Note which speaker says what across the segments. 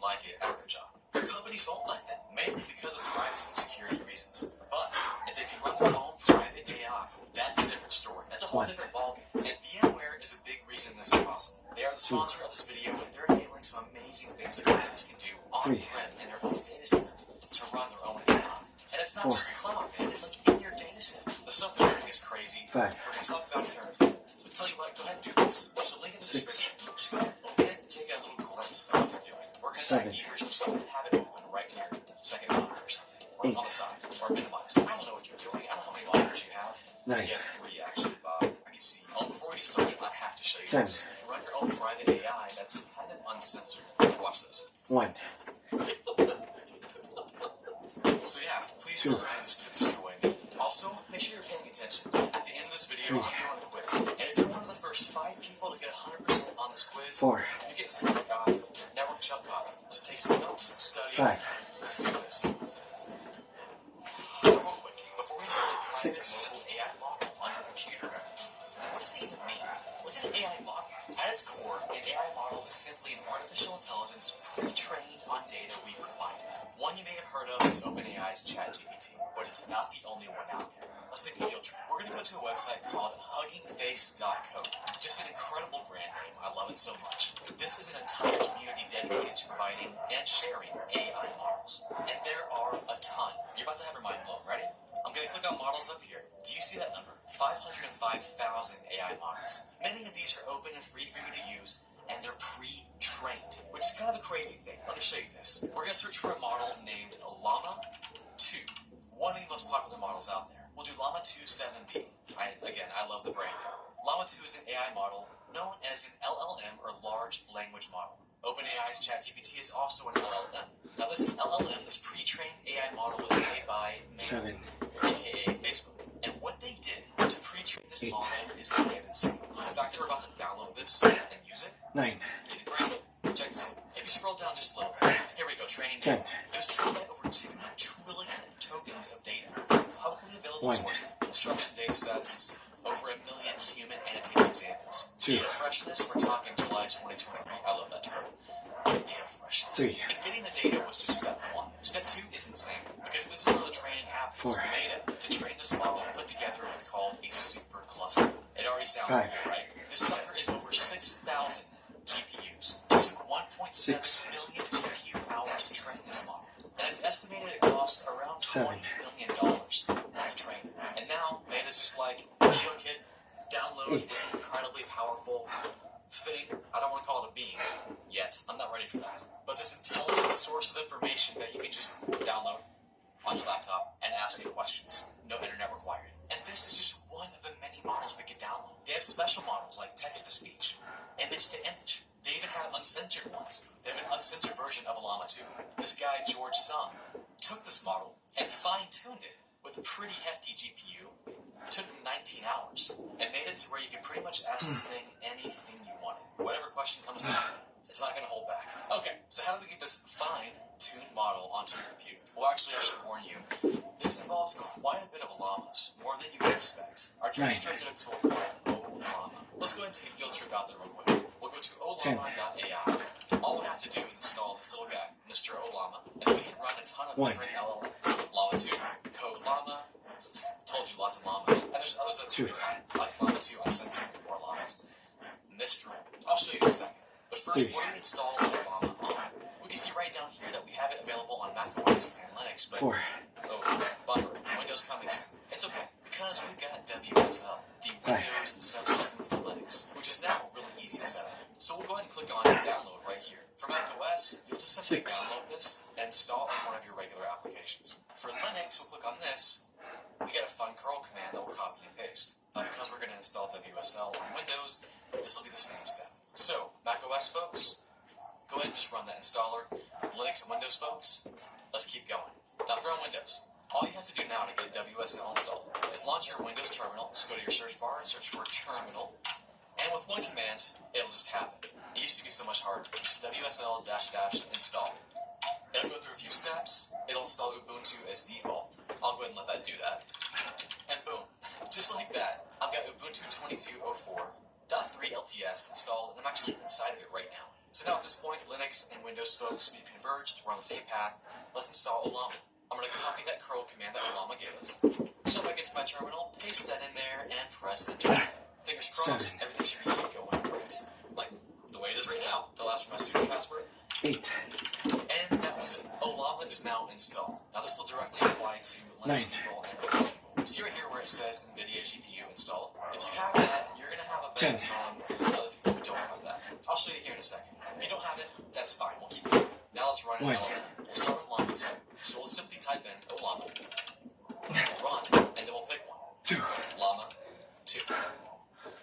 Speaker 1: like it at their job. Their companies won't let them, mainly because of privacy and security reasons. But if they can run their own private AI, that's a different story. That's a whole different ballgame. And VMware is a big reason this is possible. They are the sponsor of this video, and they're enabling some amazing things that companies can do on-prem in their own data center to run their own AI. And it's not just the cloud, man. It's like in your data center. The stuff they're doing is crazy. We're going to talk about it here in a bit. But tell you what, go ahead and do this. There's a link in the description. Just go ahead and open it and take a little glimpse of what they're doing. We're going to dive deeper, so just go ahead and have it open right here. Second monitor or something. Or on the side. Or minimize. I don't know what you're doing. I don't know how many monitors you have. You have 3 actually, Bob. I can see. Oh, before we get started, I have to show you this. If you run your own private AI, that's kind of uncensored. Watch this.
Speaker 2: 1.
Speaker 1: So yeah, please don't do this to destroy me. Also, make sure you're paying attention. At the end of this video, I'm doing a quiz. And if you're one of the first 5 people to get 100% on this quiz,
Speaker 2: 4.
Speaker 1: you're getting some coffee. Network chunk coffee. So take some notes, study.
Speaker 2: 5.
Speaker 1: Let's do this. Now, real quick, before we install a private
Speaker 2: 6.
Speaker 1: mobile AI model on your computer, what does it even mean? What's an AI model? At its core, an AI model is simply an artificial intelligence pre-trained on data we provide it. One you may have heard of is OpenAI's ChatGPT, but it's not the only one out there. Let's take a field trip. We're going to go to a website called huggingface.co. Just an incredible brand name. I love it so much. This is an entire community dedicated to providing and sharing AI models. And there are a ton. You're about to have your mind blown. Ready? I'm going to click on models up here. Do you see that number? 505,000 AI models. Many of these are open and free for you to use, and they're pre-trained, which is kind of a crazy thing. Let me show you this. We're going to search for a model named Llama 2, one of the most popular models out there. We'll do Llama 2 7B. I love the brand name. Llama 2 is an AI model known as an LLM, or large language model. OpenAI's ChatGPT is also an LLM. Now this LLM, this pre-trained AI model, was made by Meta, aka Facebook. And what they did to pre-train this model is kind of insane. The fact that we're about to download this and use it,
Speaker 2: 9.
Speaker 1: Even crazy. Check this out. If you scroll down just a little bit, here we go, training data. It was trained by over 2 trillion tokens of data from publicly available sources, instruction data sets, over 1 million human annotated examples.
Speaker 2: 2.
Speaker 1: Data freshness, we're talking July 2023. I love that term. Data freshness.
Speaker 2: 3.
Speaker 1: And getting the data was just step 1. Step 2 is insane, because this is where the training happens.
Speaker 2: 4.
Speaker 1: Meta, to train this model, put together what's called a super cluster. It already sounds
Speaker 2: 5.
Speaker 1: good, right? This sucker is over 6,000 GPUs. It took 1.7 million GPU hours to train this model. And it's estimated it costs around $20 million to train it. And now, Meta's just like, here you go, kid, download this incredibly powerful thing. I don't want to call it a being yet. I'm not ready for that. But this intelligent source of information that you can just download on your laptop and ask it questions. No internet required. And this is just one of the many models we can download. They have special models like text-to-speech, image-to-image. They even have uncensored ones. They have an uncensored version of Llama 2. This guy, George Sung, took this model and fine-tuned it with a pretty hefty GPU. It took him 19 hours and made it to where you can pretty much ask this thing anything you wanted. Whatever question comes to mind, it's not going to hold back. Okay, so how do we get this fine-tuned model onto your computer? Well, actually, I should warn you, this involves quite a bit of llamas, more than you would expect. Our journey starts at a tool called Ollama. Let's go ahead and take a field trip out there real quick. We'll go to ollama.ai. All we have to do is install this little guy, Mr. Ollama, and we can run a ton of different LLMs. Llama 2, Code Llama, told you lots of llamas. And there's others that we find, like Llama 2 Uncensored, more llamas. Mistral. I'll show you in a second. But first, what do we install Llama on? We can see right down here that we have it available on macOS and Linux, but
Speaker 2: 4.
Speaker 1: Oh, bummer. Windows coming soon. It's okay, because we've got WSL, the Windows subsystem for Linux, which is now really easy to set up. So we'll go ahead and click on download right here. For macOS, you'll just simply download this and install on one of your regular applications. For Linux, we'll click on this. We get a fun curl command that will copy and paste. Because we're going to install WSL on Windows, this will be the same step. So, macOS folks, go ahead and just run that installer. Linux and Windows folks, let's keep going. Now for on Windows, all you have to do now to get WSL installed is launch your Windows terminal. Just go to your search bar and search for terminal. And with one command, it'll just happen. It used to be so much harder. Just WSL --install. It'll go through a few steps. It'll install Ubuntu as default. I'll go ahead and let that do that. And boom, just like that, I've got Ubuntu 22.04.3 LTS installed, and I'm actually inside of it right now. So now at this point, Linux and Windows folks, we've converged, we're on the same path. Let's install Olama. I'm going to copy that curl command that Olama gave us. Jump back into my terminal, paste that in there, and press enter. Fingers crossed, everything should be going great. Like the way it is right now. It'll ask for my sudo password.
Speaker 2: 8.
Speaker 1: And that was it. Olama is now installed. Now this will directly apply to Linux people and Windows people. See right here where it says NVIDIA GPU installed? If you have that, you're going to have a better time with other people who don't have that. I'll show you here in a second. If you don't have it, that's fine. We'll keep going. Now let's run an LLM. We'll start with Llama 2. So we'll simply type in Olama, run, and then we'll pick one.
Speaker 2: 2.
Speaker 1: Llama 2.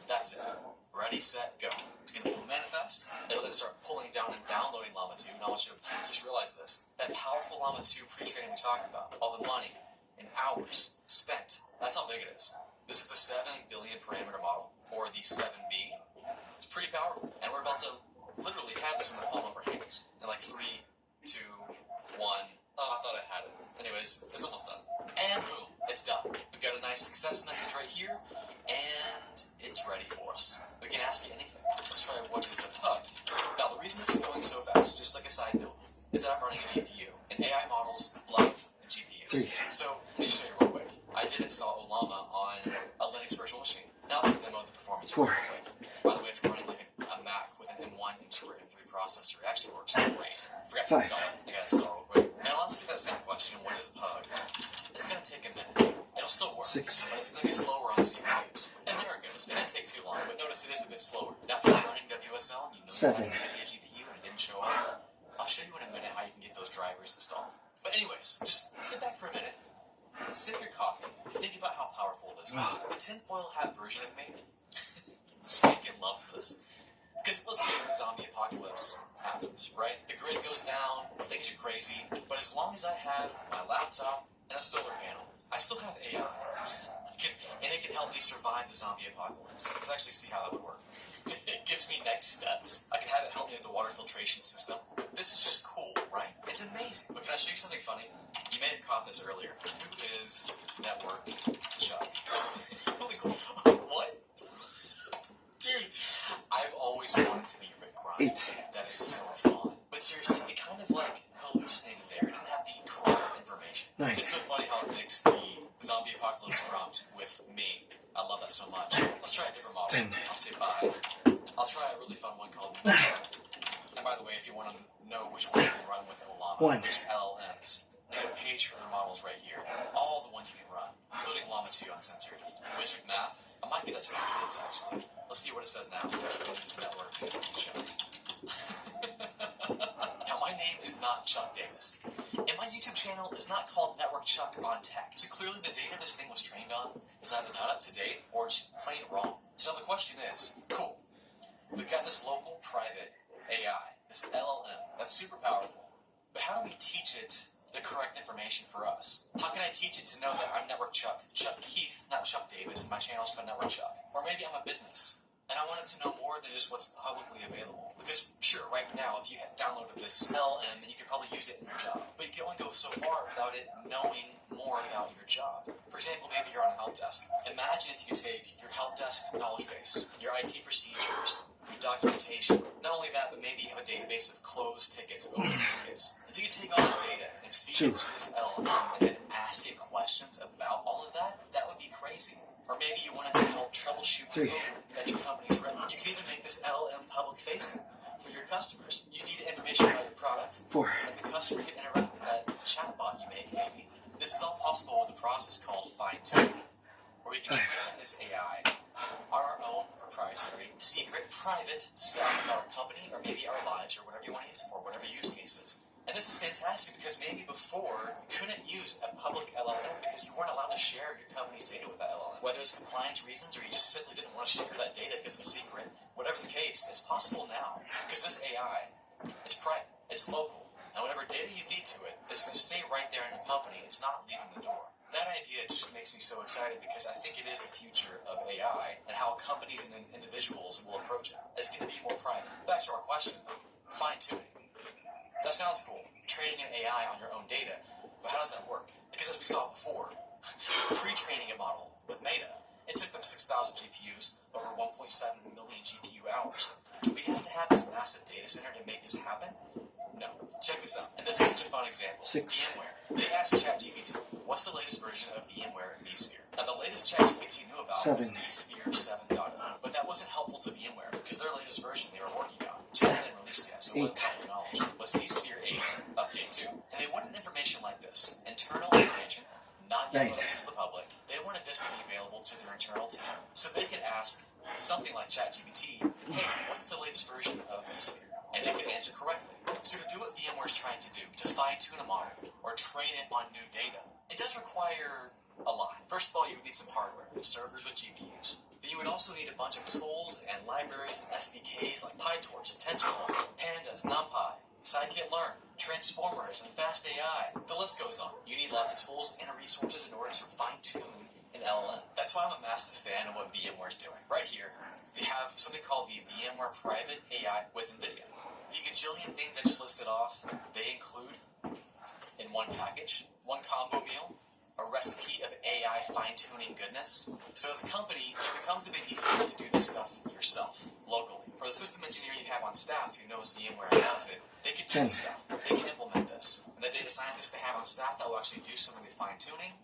Speaker 1: That's it. Ready, set, go. It's going to pull manifest. It'll then start pulling down and downloading Llama 2. Now I want you to just realize this. That powerful Llama 2 pre-training we talked about, all the money and hours spent, that's how big it is. This is the 7 billion parameter model, or the 7B. It's pretty powerful. And we're about to literally have this in the palm of our hands. In like 3, 2, 1. Oh, I thought I had it. Anyways, it's almost done. And boom, it's done. We've got a nice success message right here, and it's ready for us. We can ask it anything. Let's try what is a pug. Now, the reason this is going so fast, just like a side note, is that I'm running a GPU, and AI models love GPUs. So, let me show you real quick. I did install Olama on a Linux virtual machine. Now let's demo the performance real quick. By the way, if you're running like a Mac with an M1 into an M3 processor, it actually works great. Forgot to install it. I gotta install it real quick. Now let's get that same question, what is a pug? It's gonna take a minute. It'll still work,
Speaker 2: 6.
Speaker 1: but it's gonna be slower on CPUs. And there it goes. It didn't take too long, but notice it is a bit slower. Now if you're running WSL and you know you have an NVIDIA GPU and it didn't show up, I'll show you in a minute how you can get those drivers installed. But anyways, just sit back for a minute, sip your coffee, think about how powerful this is. The tinfoil hat version of me, Spankin loves this. Because let's say when the zombie apocalypse happens, right? The grid goes down, things are crazy, but as long as I have my laptop and a solar panel, I still have AI. And it can help me survive the zombie apocalypse. Let's actually see how that would work. It gives me next steps. I can have it help me with the water filtration system. This is just cool, right? It's amazing. But can I show you something funny? You may have caught this earlier. Who is Network Chuck? What? Dude, I've always wanted to be Rick Grimes.
Speaker 2: 8.
Speaker 1: That is so fun. But seriously, it kind of like hallucinated there. It didn't have the correct information.
Speaker 2: 9.
Speaker 1: It's so funny how it mixed the zombie apocalypse prompt with me. I love that so much. Let's try a different model.
Speaker 2: 10.
Speaker 1: I'll say bye. I'll try a really fun one called Musa. And by the way, if you want to know which one you can run with Olama,
Speaker 2: 1.
Speaker 1: which LLMs, they have a page for their models right here. All the ones you can run, including Llama 2 uncensored. Wizard Math. I might be that to kids actually. Let's see what it says now. This network. Now my name is not Chuck Davis. And my YouTube channel is not called Network Chuck on Tech. So clearly the data this thing was trained on is either not up to date or just plain wrong. So the question is, cool, we've got this local private AI, this LLM, that's super powerful. But how do we teach it the correct information for us? How can I teach it to know that I'm Network Chuck, Chuck Keith, not Chuck Davis, and my channel's called Network Chuck? Or maybe I'm a business, and I want it to know more than just what's publicly available. Because, sure, right now, if you had downloaded this LM, and you could probably use it in your job, but you can only go so far without it knowing more about your job. For example, maybe you're on a help desk. Imagine if you could take your help desk knowledge base, your IT procedures, your documentation. Not only that, but maybe you have a database of closed tickets, open tickets. If you could take all the data and feed it to this LM and then ask it questions about all of that, that would be crazy. Or maybe you wanted to help troubleshoot code that your company's written. You could even make this LM public facing for your customers. You feed it information about your product,
Speaker 2: 4.
Speaker 1: and the customer can interact with that chatbot you make, maybe. This is all possible with a process called fine-tuning, where we can train this AI on our own proprietary, secret, private stuff about our company, or maybe our lives, or whatever you want to use it for, whatever use cases. And this is fantastic because maybe before you couldn't use a public LLM because you weren't allowed to share your company's data with that LLM. Whether it's compliance reasons or you just simply didn't want to share that data because it's secret, whatever the case, it's possible now because this AI is private, it's local, and whatever data you feed to it, it's going to stay right there in your company. It's not leaving the door. That idea just makes me so excited because I think it is the future of AI and how companies and individuals will approach it. It's going to be more private. Back to our question, fine-tuning. That sounds cool, training an AI on your own data, but how does that work? Because as we saw before, pre-training a model with Meta, it took them 6,000 GPUs over 1.7 million GPU hours. Do we have to have this massive data center to make this happen? No. Check this out. And this is such a fun example. VMware. They asked ChatGPT, what's the latest version of VMware vSphere? Now, the latest ChatGPT knew about was vSphere 7.0. But that wasn't helpful to VMware because their latest version they were working on, which hadn't been released yet, so it wasn't public knowledge, was vSphere 8 Update 2. And they wanted information like this. Internal information, not yet released to the public. They wanted this to be available to their internal team. So they could ask something like ChatGPT, hey, what's the latest version of vSphere? And it could answer correctly. So to do what VMware is trying to do, to fine-tune a model or train it on new data, it does require a lot. First of all, you would need some hardware, servers with GPUs. Then you would also need a bunch of tools and libraries and SDKs like PyTorch and TensorFlow, Pandas, NumPy, Scikit-learn, Transformers, and Fast AI. The list goes on. You need lots of tools and resources in order to fine-tune an LLM. That's why I'm a massive fan of what VMware is doing. Right here, they have something called the VMware Private AI with NVIDIA. The gajillion things I just listed off, they include, in one package, one combo meal, a recipe of AI fine-tuning goodness. So as a company, it becomes a bit easier to do this stuff yourself, locally. For the system engineer you have on staff who knows VMware and knows it, they can do this stuff. They can implement this. And the data scientists they have on staff that will actually do some of the fine-tuning,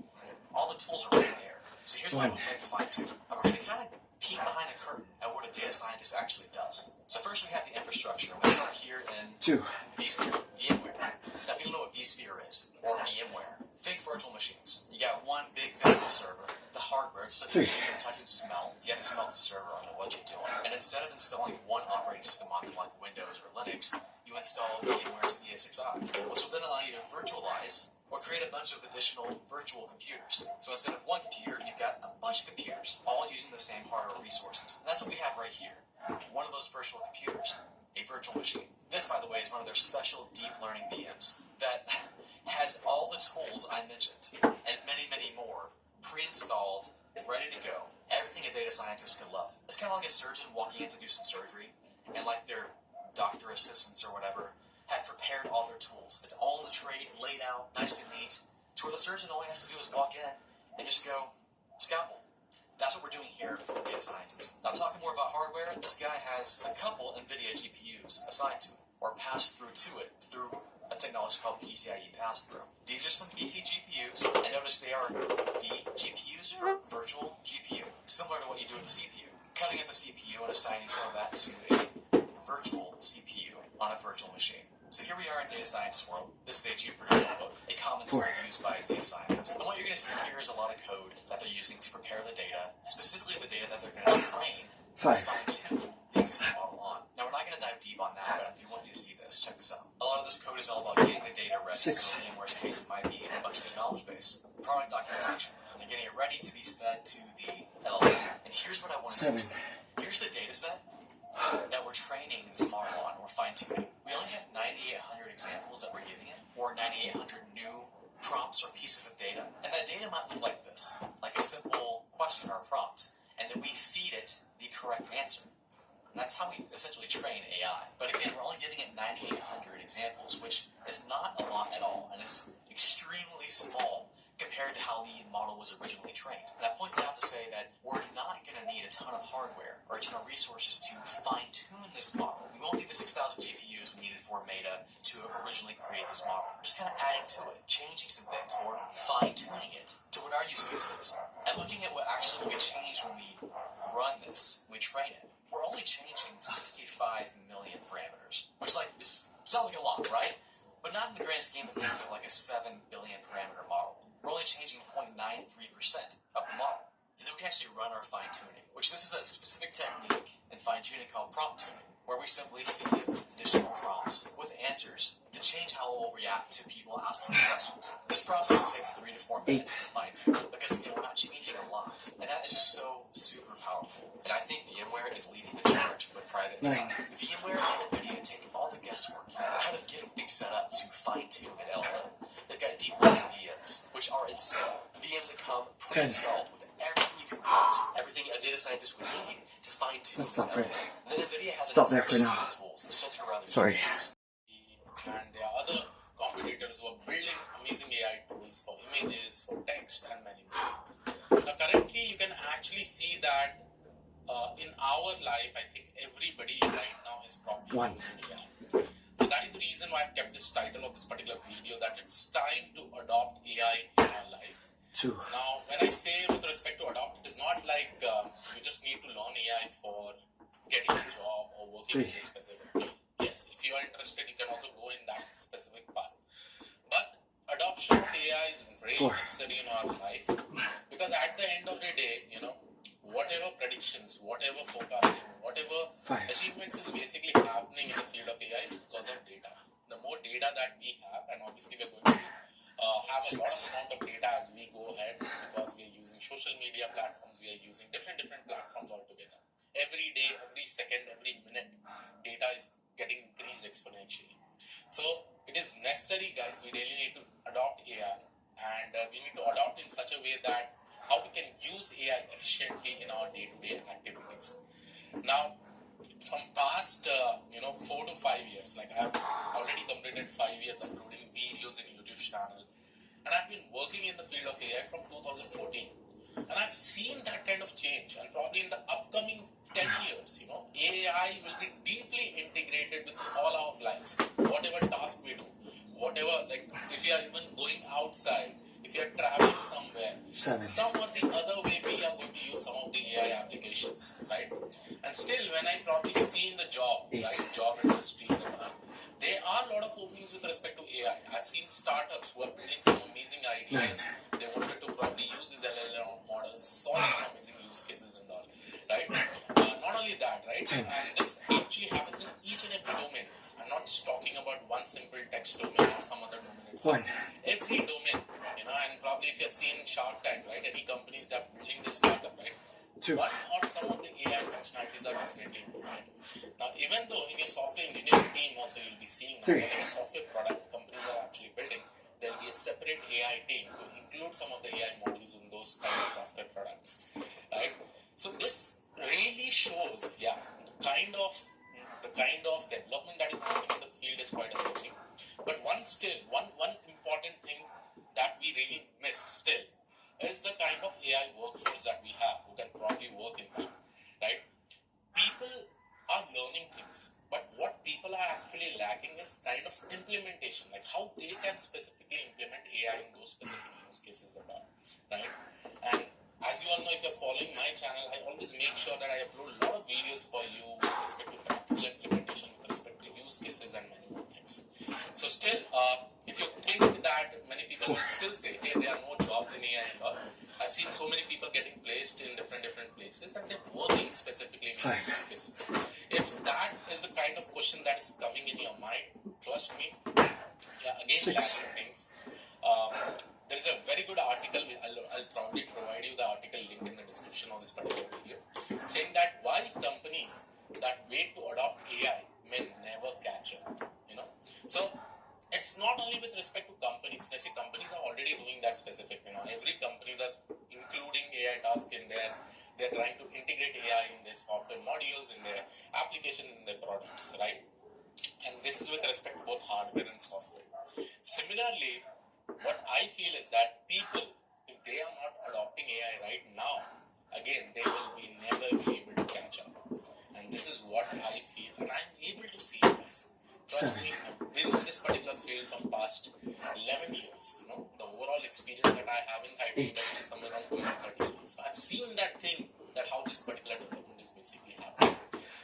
Speaker 1: all the tools are right there. So here's what it looks like to fine-tune. And we're going to kind of peek behind the curtain at what a data scientist actually does. So first we have the infrastructure. We'll start here in vSphere, VMware. Now if you don't know what vSphere is, or VMware, think virtual machines. You got one big physical server, the hardware, so you can touch and smell. You have to smell the server on what you're doing. And instead of installing one operating system on them like Windows or Linux, you install VMware's ESXi, which will then allow you to virtualize or create a bunch of additional virtual computers. So instead of one computer, you've got a bunch of computers, all using the same hardware resources. And that's what we have right here. One of those virtual computers, a virtual machine. This, by the way, is one of their special deep learning VMs that has all the tools I mentioned, and many, many more, pre-installed, ready to go. Everything a data scientist could love. It's kind of like a surgeon walking in to do some surgery, and like their doctor assistants or whatever, have prepared all their tools. It's all in the tray, laid out, nice and neat, to where the surgeon all he has to do is walk in and just go, scalpel. That's what we're doing here for the data scientist. Now talking more about hardware, this guy has a couple NVIDIA GPUs assigned to it, or passed through to it through a technology called PCIe pass-through. These are some beefy GPUs, and notice they are the GPUs for virtual GPU, similar to what you do with the CPU. Cutting at the CPU and assigning some of that to a virtual CPU on a virtual machine. So here we are in data scientist world. This is a Jupyter notebook, a common tool used by data scientists. And what you're going to see here is a lot of code that they're using to prepare the data, specifically the data that they're going to train to fine-tune the existing model on. Now we're not going to dive deep on that, but I do want you to see this. Check this out. A lot of this code is all about getting the data ready. So in VMware's case, it might be a bunch of the knowledge base, product documentation, and they're getting it ready to be fed to the LLM. And here's what I want you to see. Here's the data set that we're training this model on, we're fine-tuning. We only have 9,800 examples that we're giving it, or 9,800 new prompts or pieces of data, and that data might look like this, like a simple question or a prompt, and then we feed it the correct answer. And that's how we essentially train AI. But again, we're only giving it 9,800 examples, which is not a lot at all, and it's extremely small compared to how the model was originally trained. And I point that out to say that we're not going to need a ton of hardware or a ton of resources to fine-tune this model. We won't need the 6,000 GPUs we needed for Meta to originally create this model. We're just kind of adding to it, changing some things, or fine-tuning it to what our use case is. And looking at what actually will get changed when we run this, when we train it, we're only changing 65 million parameters, which sounds like a lot, right? But not in the grand scheme of things of like a 7 billion parameter model. We're only changing 0.93% of the model. And then we can actually run our fine-tuning, which this is a specific technique in fine-tuning called prompt tuning, where we simply feed additional prompts with answers to change how it will react to people asking questions. This process will take 3 to 4 minutes to fine-tune, because again, we're not changing a lot. And that is just so super powerful. And I think VMware is leading the charge with private AI. VMware and NVIDIA take all the guesswork out of getting things set up to fine-tune an LLM. They've got deep learning VMs, which are insane. VMs that come pre-installed with everything you could want, everything a data scientist would need to fine-tune an LLM. And then NVIDIA has an entire suite of tools that center around their GPUs.
Speaker 2: And there are other competitors who are building amazing AI tools for images, for text, and many more. Now currently you can actually see that in our life, I think everybody right now is probably using AI. So that is the reason why I've kept this title of this particular video, that it's time to adopt AI in our lives. Now, when I say with respect to adopt, it is not like you just need to learn AI for getting a job or working in this specific field. Yes, if you are interested, you can also go in that specific path. But adoption of AI is really necessary in our life, because at the end of the day, whatever predictions, whatever forecasting, whatever achievements is basically happening in the field of AI is because of data. The more data that we have, and obviously we're going to have a lot of amount of data as we go ahead, because we are using social media platforms, we are using different platforms altogether. Every day, every second, every minute, data is getting increased exponentially. So it is necessary, guys. We really need to adopt AI, and we need to adopt in such a way that how we can use AI efficiently in our day-to-day activities. Now, from past 4 to 5 years, like I've already completed 5 years uploading videos in YouTube channel, and I've been working in the field of AI from 2014, and I've seen that kind of change. And probably in the upcoming 10 years, AI will be deeply integrated with all our lives. Whatever task we do, whatever, like if you are even going outside, if you are traveling somewhere, some or the other way we are going to use some of the AI applications, right? And still, when I probably see in the job industries and all, there are a lot of openings with respect to AI. I've seen startups who are building some amazing ideas. They wanted to probably use these LLM models, solve some amazing use cases and all, right? Not only that, right? And this actually happens in each and every domain. I'm not just talking about one simple text domain or some other domain itself. Every domain, and probably if you've seen Shark Tank, right? Any companies that are building this startup, right? One or some of the AI functionalities are definitely important. Now, even though in your software engineering team also you'll be seeing now, whatever software product companies are actually building, there'll be a separate AI team to include some of the AI modules in those kind of software products, right? So this really shows, the kind of development that is happening in the field is quite amazing. But one important thing that we really miss still is the kind of AI workforce that we have who can probably work in that, right? People are learning things, but what people are actually lacking is kind of implementation, like how they can specifically implement AI in those specific use cases and all, right? And as you all know, if you're following my channel, I always make sure that I upload a lot of videos for you with respect to practical implementation, with respect to use cases and many more things. So still, if you think that many people will still say, hey, there are no jobs in AI and all, I've seen so many people getting placed in different places and they're working specifically in use cases. If that is the kind of question that is coming in your mind, trust me, again, lacking things. There is a very good article, I'll probably provide you the article link in the description of this particular video, saying that why companies that wait to adopt AI may never catch up, So it's not only with respect to companies. Let's say companies are already doing that specific, every company is including AI task in there. They're trying to integrate AI in their software modules, in their applications, in their products, right? And this is with respect to both hardware and software. Similarly, what I feel is that people, if they are not adopting AI right now, again, they will never be able to catch up. And this is what I feel, and I'm able to see it, guys. Trust me, I've been in this particular field from past 11 years. The overall experience that I have in the IT industry is somewhere around 20-30 years. So I've seen that thing, that how this particular development is basically happening.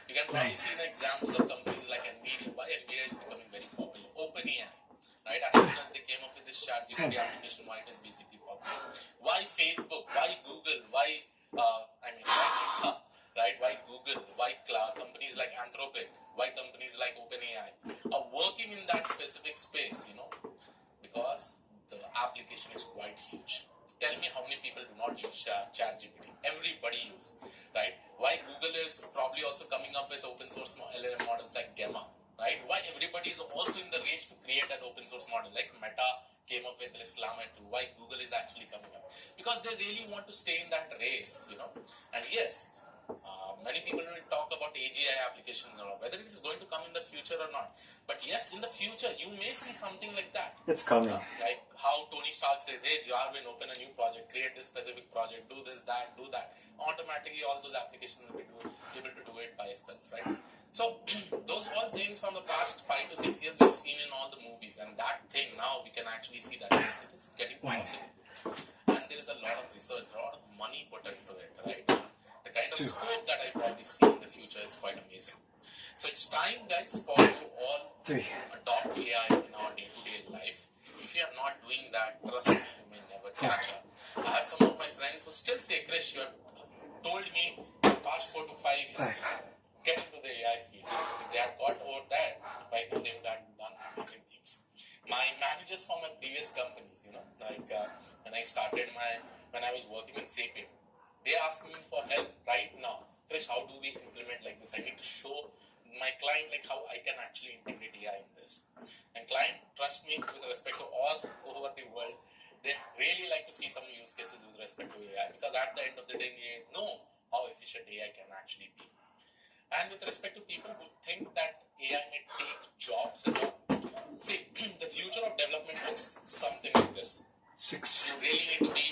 Speaker 2: You can probably see the examples of companies like NVIDIA. Why NVIDIA is becoming very popular. OpenAI, right? As soon as they came up with this ChatGPT application, why it is basically popular. Why Facebook? Why Google? Why Meta, right? Why Google? Why companies like Anthropic? Why companies like OpenAI are working in that specific space, because the application is quite huge. Tell me how many people do not use ChatGPT. Everybody uses, right? Why Google is probably also coming up with open source LLM models like Gemma, right? Why everybody is also in the race to create an open source model, like Meta came up with this Llama 2. Why Google is actually coming up? Because they really want to stay in that race, And yes, Many people will talk about AGI applications or whether it is going to come in the future or not. But yes, in the future, you may see something like that.
Speaker 3: It's coming.
Speaker 2: Like how Tony Stark says, hey, Jarvin, open a new project, create this specific project, do this, that, do that. Automatically, all those applications will be able to do it by itself, right? So, those all things from the past 5 to 6 years we've seen in all the movies. And that thing now, we can actually see that yes, it is getting possible. And there is a lot of research, a lot of money put into it, right? The kind of scope that I probably see in the future is quite amazing. So it's time, guys, for you all to adopt AI in our day-to-day life. If you are not doing that, trust me, you may never catch up. I have some of my friends who still say, Krish, you have told me the past 4 to 5 years, get into the AI field. If they had got over there, right now they would have done amazing things. My managers from my previous companies, like when I was working in Sapient, they ask me for help right now. Krish, how do we implement like this? I need to show my client like how I can actually integrate AI in this. And client, trust me, with respect to all over the world, they really like to see some use cases with respect to AI, because at the end of the day, they know how efficient AI can actually be. And with respect to people who think that AI may take jobs and all, see, the future of development looks something like this.
Speaker 3: 6.
Speaker 2: You really need to be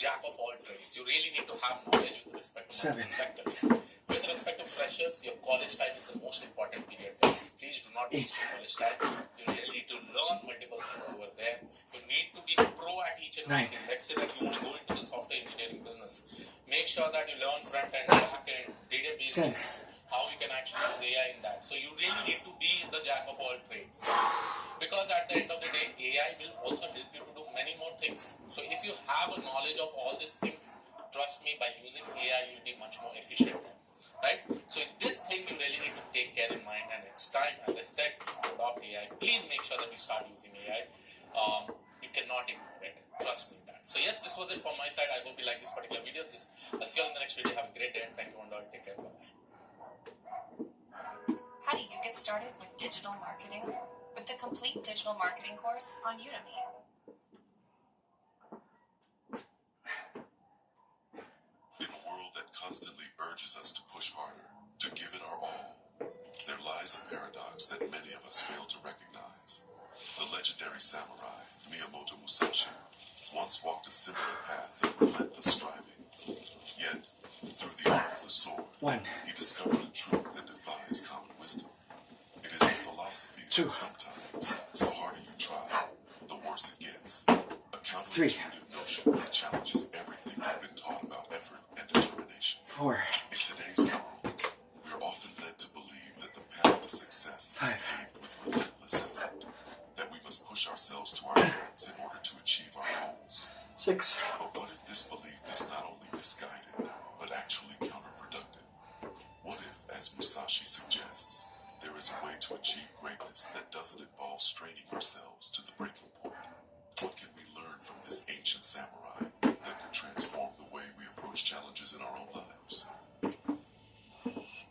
Speaker 2: jack of all trades. You really need to have knowledge with respect to multiple sectors. With respect to freshers, your college time is the most important period, guys. Please do not waste your college time. You really need to learn multiple things over there. You need to be pro at each and every thing. Let's say that you want to go into the software engineering business. Make sure that you learn front end, back end, databases, how you can actually use AI in that. So you really need to be the jack of all trades. Because at the end of the day, AI will also help you to do many more things. So if you have a knowledge of all these things, trust me, by using AI, you'll be much more efficient. Right? So this thing you really need to take care in mind, and it's time, as I said, to adopt AI. Please make sure that you start using AI. You cannot ignore it. Trust me that. So yes, this was it from my side. I hope you like this particular video. I'll see you all in the next video. Have a great day. Thank you and all. Take care. Bye-bye.
Speaker 4: How do you get started with digital marketing? With the complete digital marketing course on Udemy.
Speaker 5: In a world that constantly urges us to push harder, to give it our all, there lies a paradox that many of us fail to recognize. The legendary samurai, Miyamoto Musashi, once walked a similar path of relentless striving. Yet, through the art of the sword, he discovered a truth that defies common wisdom. It is a philosophy that sometimes, the harder you try, the worse it gets. A counterintuitive notion that challenges everything we've been taught about effort and determination.
Speaker 3: 4.
Speaker 5: In today's world, we are often led to believe that the path to success is paved with relentless effort, that we must push ourselves to our limits in order to achieve our goals.
Speaker 3: 6.
Speaker 5: But what if this belief is not only misguided, but actually counterproductive? What if, as Musashi suggests, there is a way to achieve greatness that doesn't involve straining ourselves to the breaking point? What can we learn from this ancient samurai that could transform the way we approach challenges in our own lives?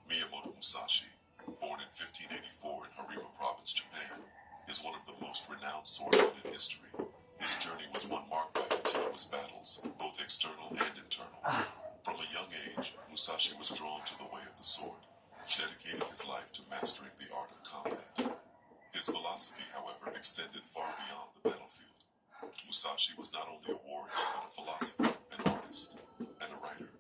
Speaker 5: Miyamoto Musashi, born in 1584 in Harima Province, Japan, is one of the most renowned swordsmen in history. His journey was one marked by continuous battles, both external and internal. From a young age, Musashi was drawn to the way of the sword, dedicating his life to mastering the art of combat. His philosophy, however, extended far beyond the battlefield. Musashi was not only a warrior, but a philosopher, an artist, and a writer.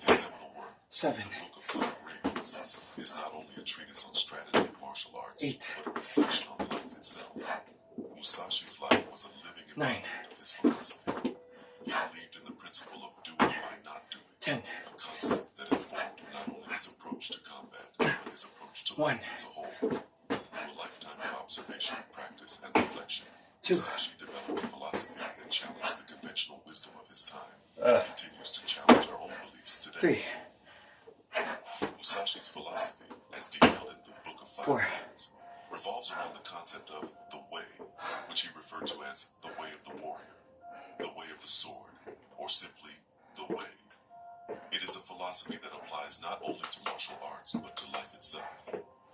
Speaker 5: His seminal work,
Speaker 3: 7.
Speaker 5: The Book of Five Rings, is not only a treatise on strategy and martial arts,
Speaker 3: 8.
Speaker 5: but a reflection on life itself. Musashi's life was a living embodiment of his philosophy. He believed in the principle of doing by not doing,
Speaker 3: 10.
Speaker 5: a concept that informed not only his approach to combat, but his approach to life as a whole. Through a lifetime of observation, practice, and reflection,
Speaker 3: 2.
Speaker 5: Musashi developed a philosophy that challenged the conventional wisdom of his time and continues to challenge our own beliefs today.
Speaker 3: 3.
Speaker 5: Musashi's philosophy, as detailed in the Book of Five
Speaker 3: 4.
Speaker 5: Rings, revolves around the concept of the way, which he referred to as the way of the warrior, the way of the sword, or simply the way. It is a philosophy that applies not only to martial arts, but to life itself.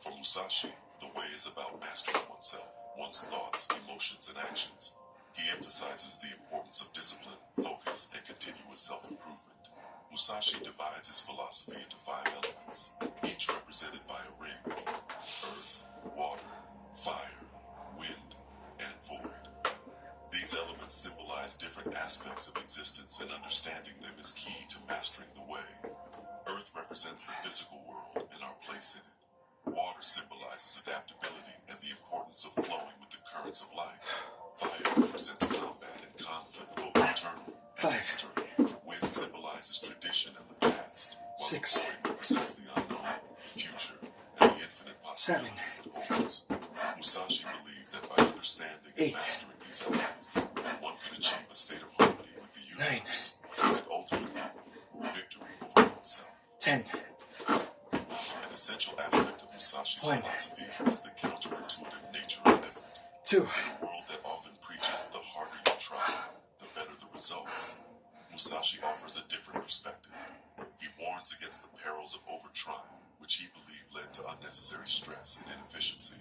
Speaker 5: For Musashi, the way is about mastering oneself, one's thoughts, emotions, and actions. He emphasizes the importance of discipline, focus, and continuous self-improvement. Musashi divides his philosophy into 5 elements, each represented by a ring: earth, water, fire, wind, and void. These elements symbolize different aspects of existence, and understanding them is key to mastering the way. Earth represents the physical world and our place in it. Water symbolizes adaptability and the importance of flowing with the currents of life. Fire represents combat and conflict, both internal and external. Wind symbolizes tradition and the past, while the void represents the unknown, the future, and the infinite possibilities it holds. Musashi believed that by understanding and mastering these elements, one could achieve a state of harmony with the universe, and ultimately, victory over oneself.
Speaker 3: 10.
Speaker 5: An essential aspect of Musashi's philosophy is the counterintuitive nature of effort.
Speaker 3: 2.
Speaker 5: In a world that often preaches the harder you try, the better the results, Musashi offers a different perspective. He warns against the perils of overtrying, which he believed led to unnecessary stress and inefficiency.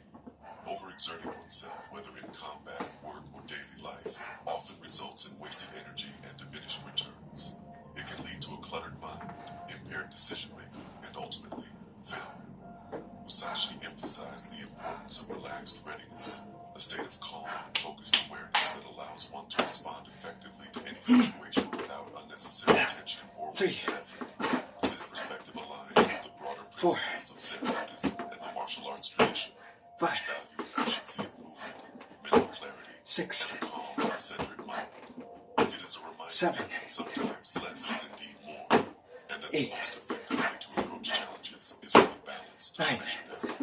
Speaker 5: Overexerting oneself, whether in combat, work, or daily life, often results in wasted energy and diminished returns. It can lead to a cluttered mind, impaired decision-making, and ultimately, failure. Musashi emphasized the importance of relaxed readiness, a state of calm and focused awareness that allows one to respond effectively to any situation without unnecessary tension or wasted effort. This perspective aligns with the broader principles of Zen Buddhism and the martial arts tradition, which value efficiency of movement, mental clarity,
Speaker 3: 6.
Speaker 5: and a calm and centered mind. It is a reminder
Speaker 3: 7.
Speaker 5: that sometimes less is indeed more, and that the most effective way to approach challenges is with a balanced,
Speaker 3: 9.
Speaker 5: measured effort.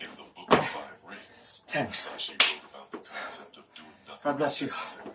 Speaker 5: In the Book of 5 Rings,
Speaker 3: 10.
Speaker 5: Musashi wrote about the concept of doing nothing
Speaker 3: God bless you.
Speaker 5: necessary.